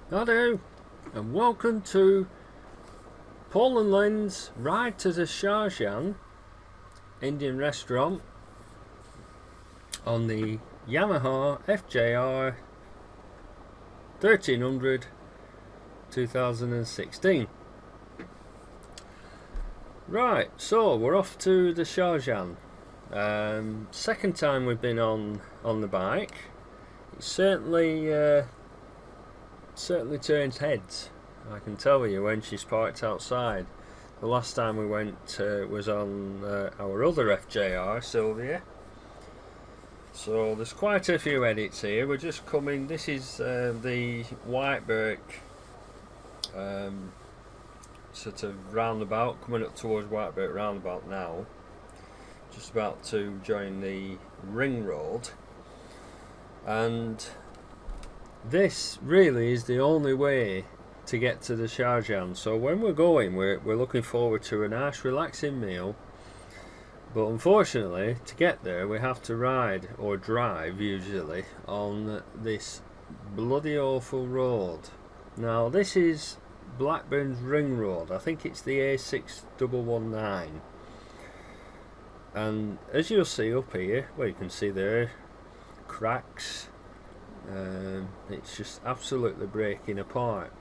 Hello, and welcome to Paul and Lynn's ride to the Shajan Indian restaurant on the Yamaha FJR1300 2016. Right, so we're off to the Shajan. Second time we've been on the bike. It certainly turns heads, I can tell you, when she's parked outside. The last time we went was on our other FJR, Sylvia. So there's quite a few edits here. We're just coming, this is the Whiteberg sort of roundabout, coming up towards Whiteberg roundabout now. Just about to join the ring road. And this really is the only way to get to the Shajan. So when we're going, we're looking forward to a nice relaxing meal, but unfortunately to get there we have to ride or drive usually on this bloody awful road. Now this is Blackburn's ring road. I think it's the A6119, and as you'll see up here, well, you can see there cracks. It's just absolutely breaking apart.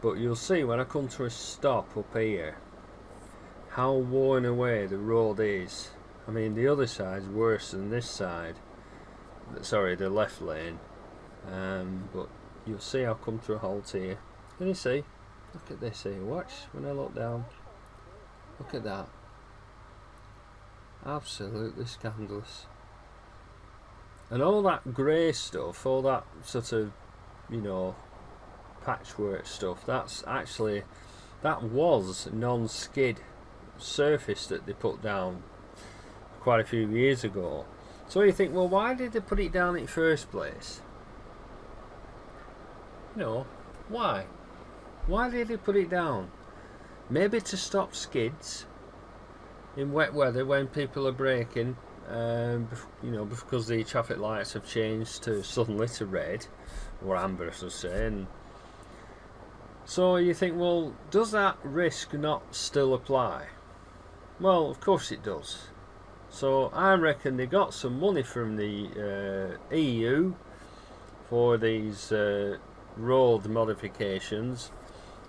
But you'll see when I come to a stop up here how worn away the road is. I mean, the other side's worse than this side. Sorry, the left lane. But you'll see I'll come to a halt here. Can you see? Look at this here. Watch when I look down. Look at that. Absolutely scandalous. And all that grey stuff, all that sort of, you know, patchwork stuff, that's actually, that was non-skid surface that they put down quite a few years ago. So you think, well, why did they put it down in the first place? You know, why? Why did they put it down? Maybe to stop skids in wet weather when people are braking. You know, because the traffic lights have changed suddenly to red or amber, I should say. And so you think, well, does that risk not still apply? Well, of course it does. So I reckon they got some money from the EU for these road modifications,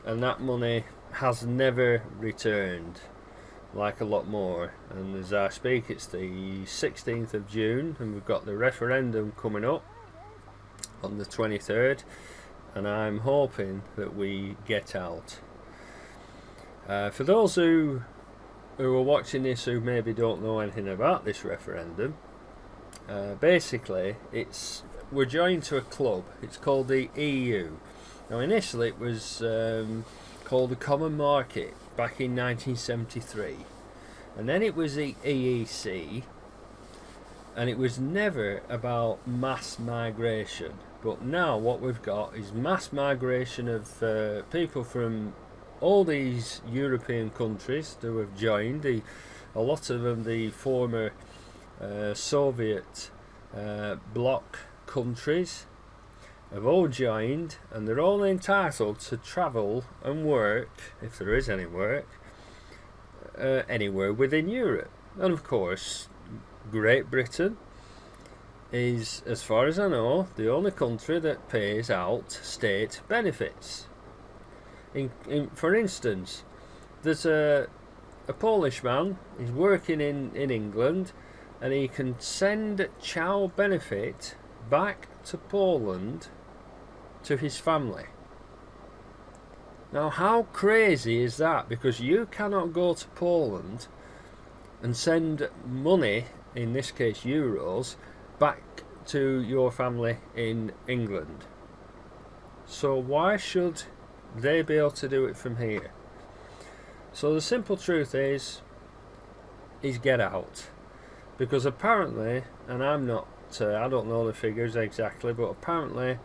and that money has never returned. Like a lot more. And as I speak, it's the 16th of June and we've got the referendum coming up on the 23rd, and I'm hoping that we get out. For those who are watching this who maybe don't know anything about this referendum, basically we're joined to a club. It's called the EU. Now initially it was called the Common Market back in 1973, and then it was the EEC, and it was never about mass migration. But now what we've got is mass migration of people from all these European countries who have joined, a lot of them the former Soviet bloc countries have all joined, and they're all entitled to travel and work, if there is any work, anywhere within Europe. And of course Great Britain is, as far as I know, the only country that pays out state benefits. For instance, there's a Polish man, he's working in England, and he can send child benefit back to Poland to his family. Now how crazy is that? Because you cannot go to Poland and send money, in this case euros, back to your family in England. So why should they be able to do it from here? So the simple truth is get out. Because apparently, and I don't know the figures exactly, but apparently,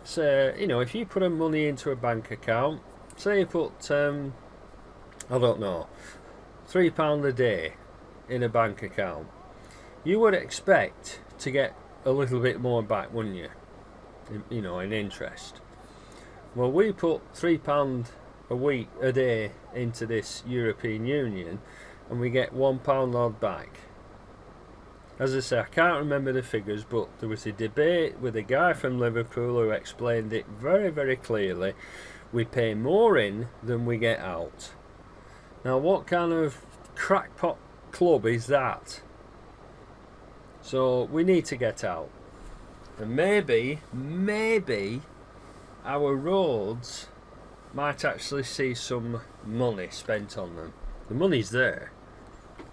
say, you know, if you put money into a bank account, say you put I don't know, £3 a day in a bank account, you would expect to get a little bit more back, wouldn't you? You know, in interest. Well, we put £3 a day into this European Union, and we get £1 odd back. As I say, I can't remember the figures, but there was a debate with a guy from Liverpool who explained it very, very clearly. We pay more in than we get out. Now, what kind of crackpot club is that? So we need to get out, and maybe our roads might actually see some money spent on them. The money's there,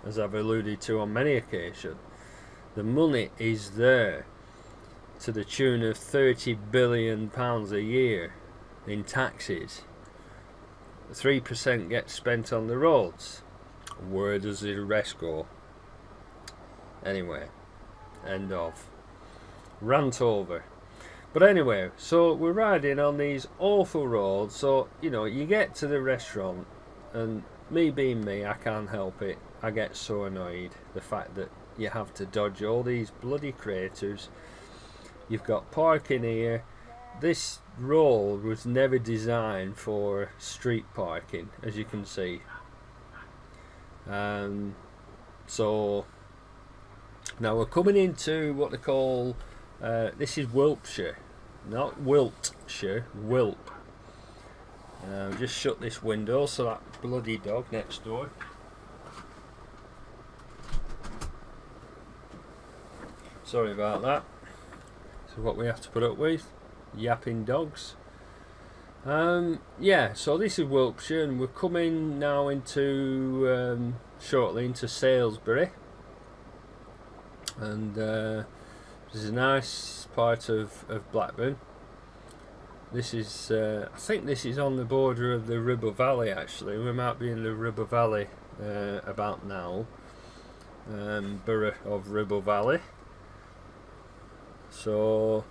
as I've alluded to on many occasions. The money is there, to the tune of £30 billion a year in taxes. 3% gets spent on the roads. Where does the rest go? Anyway, end of. Rant over. But anyway, so we're riding on these awful roads. So, you know, you get to the restaurant, and me being me, I can't help it. I get so annoyed. The fact that you have to dodge all these bloody craters. You've got parking here. This road was never designed for street parking, as you can see. So now we're coming into what they call, this is Wiltshire, not Wiltshire, Wilp. Just shut this window so that bloody dog next door. Sorry about that. So what we have to put up with, yapping dogs. Yeah, so this is Wiltshire, and we're coming now into shortly into Salisbury, and this is a nice part of Blackburn. This is I think this is on the border of the Ribble Valley. Actually, we might be in the Ribble Valley about now, borough of Ribble Valley. So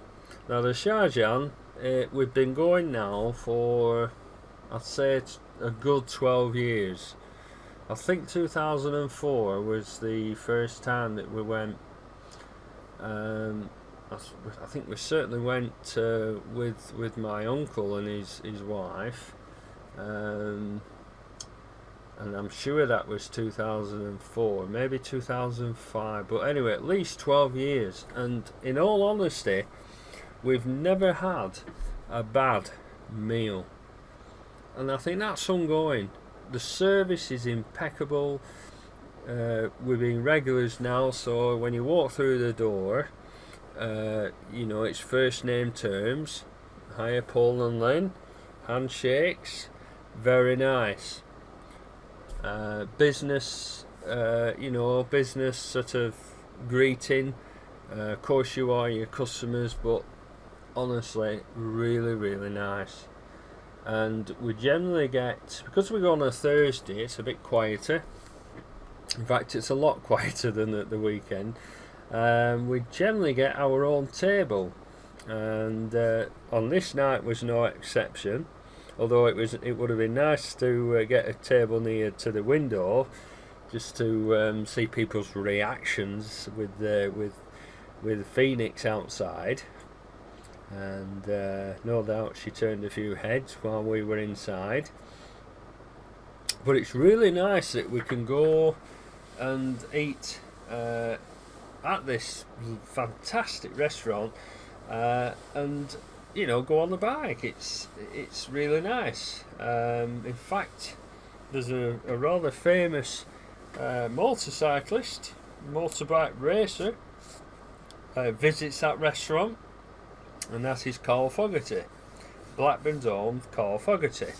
now the Shajan, we've been going now for, I'd say it's a good 12 years. I think 2004 was the first time that we went. I think we certainly went with my uncle and his wife, and I'm sure that was 2004, maybe 2005, but anyway, at least 12 years. And in all honesty, we've never had a bad meal, and I think that's ongoing. The service is impeccable. We've been regulars now, so when you walk through the door, you know, it's first name terms. Hiya, Paul and Lynn. Handshakes. Very nice. Business, you know, business sort of greeting. Of course you are your customers, but honestly, really, really nice. And we generally get, because we go on a Thursday, it's a bit quieter. In fact, it's a lot quieter than at the weekend. We generally get our own table, and on this night was no exception. Although it would have been nice to get a table near to the window, just to see people's reactions with Phoenix outside, and no doubt she turned a few heads while we were inside. But it's really nice that we can go and eat at this fantastic restaurant, and you know, go on the bike. It's really nice. In fact, there's a rather famous motorcyclist, motorbike racer, visits that restaurant, and that is Carl Fogarty, Blackburn's own Carl Fogarty.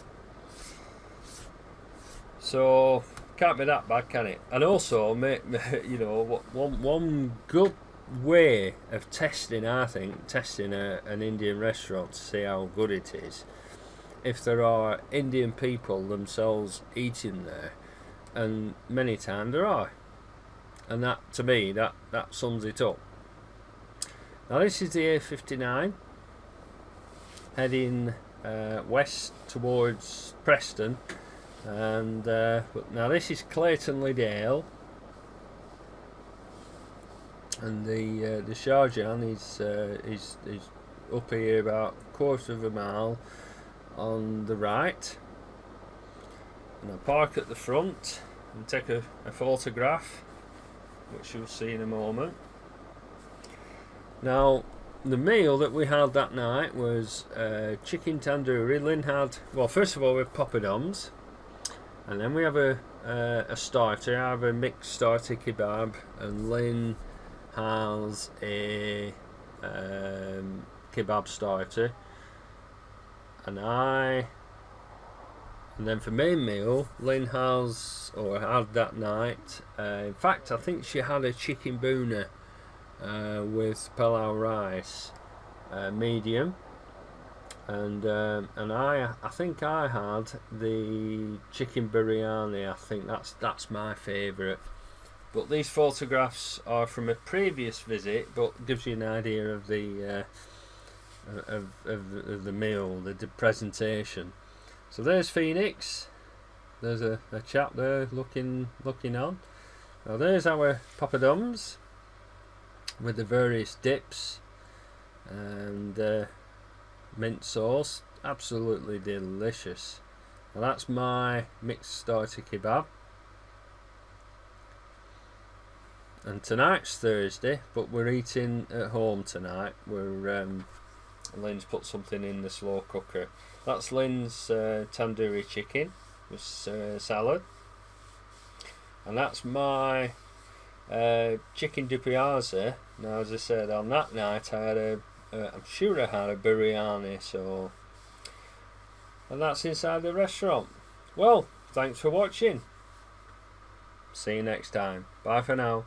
So can't be that bad, can it? And also, you know, one good way of testing, I think, testing an Indian restaurant to see how good it is, if there are Indian people themselves eating there, and many times there are, and that, to me, that sums it up. Now this is the A59 heading west towards Preston, and but now this is Clayton-le-Dale, and the Shajan is up here about a quarter of a mile, on the right, and I park at the front and take a photograph, which you'll see in a moment. Now, the meal that we had that night was chicken tandoori. Lynn had, well, first of all, we have poppadoms, and then we have a starter. I have a mixed starter kebab, and Lynn has a kebab starter, and then for main meal, Lynn has, or had that night, in fact I think she had a chicken boona with palau rice, medium, and I think I had the chicken biryani. I think that's my favourite. But these photographs are from a previous visit, but gives you an idea of the of the meal, the presentation. So there's Phoenix. There's a chap there looking on. Now there's our poppadoms with the various dips and mint sauce. Absolutely delicious. Now that's my mixed starter kebab. And tonight's Thursday, but we're eating at home tonight. Lynn's put something in the slow cooker. That's Lynn's tandoori chicken with salad, and that's my chicken Dupiaza. Now, as I said, on that night I had I'm sure I had a biryani. So, and that's inside the restaurant. Well, thanks for watching. See you next time. Bye for now.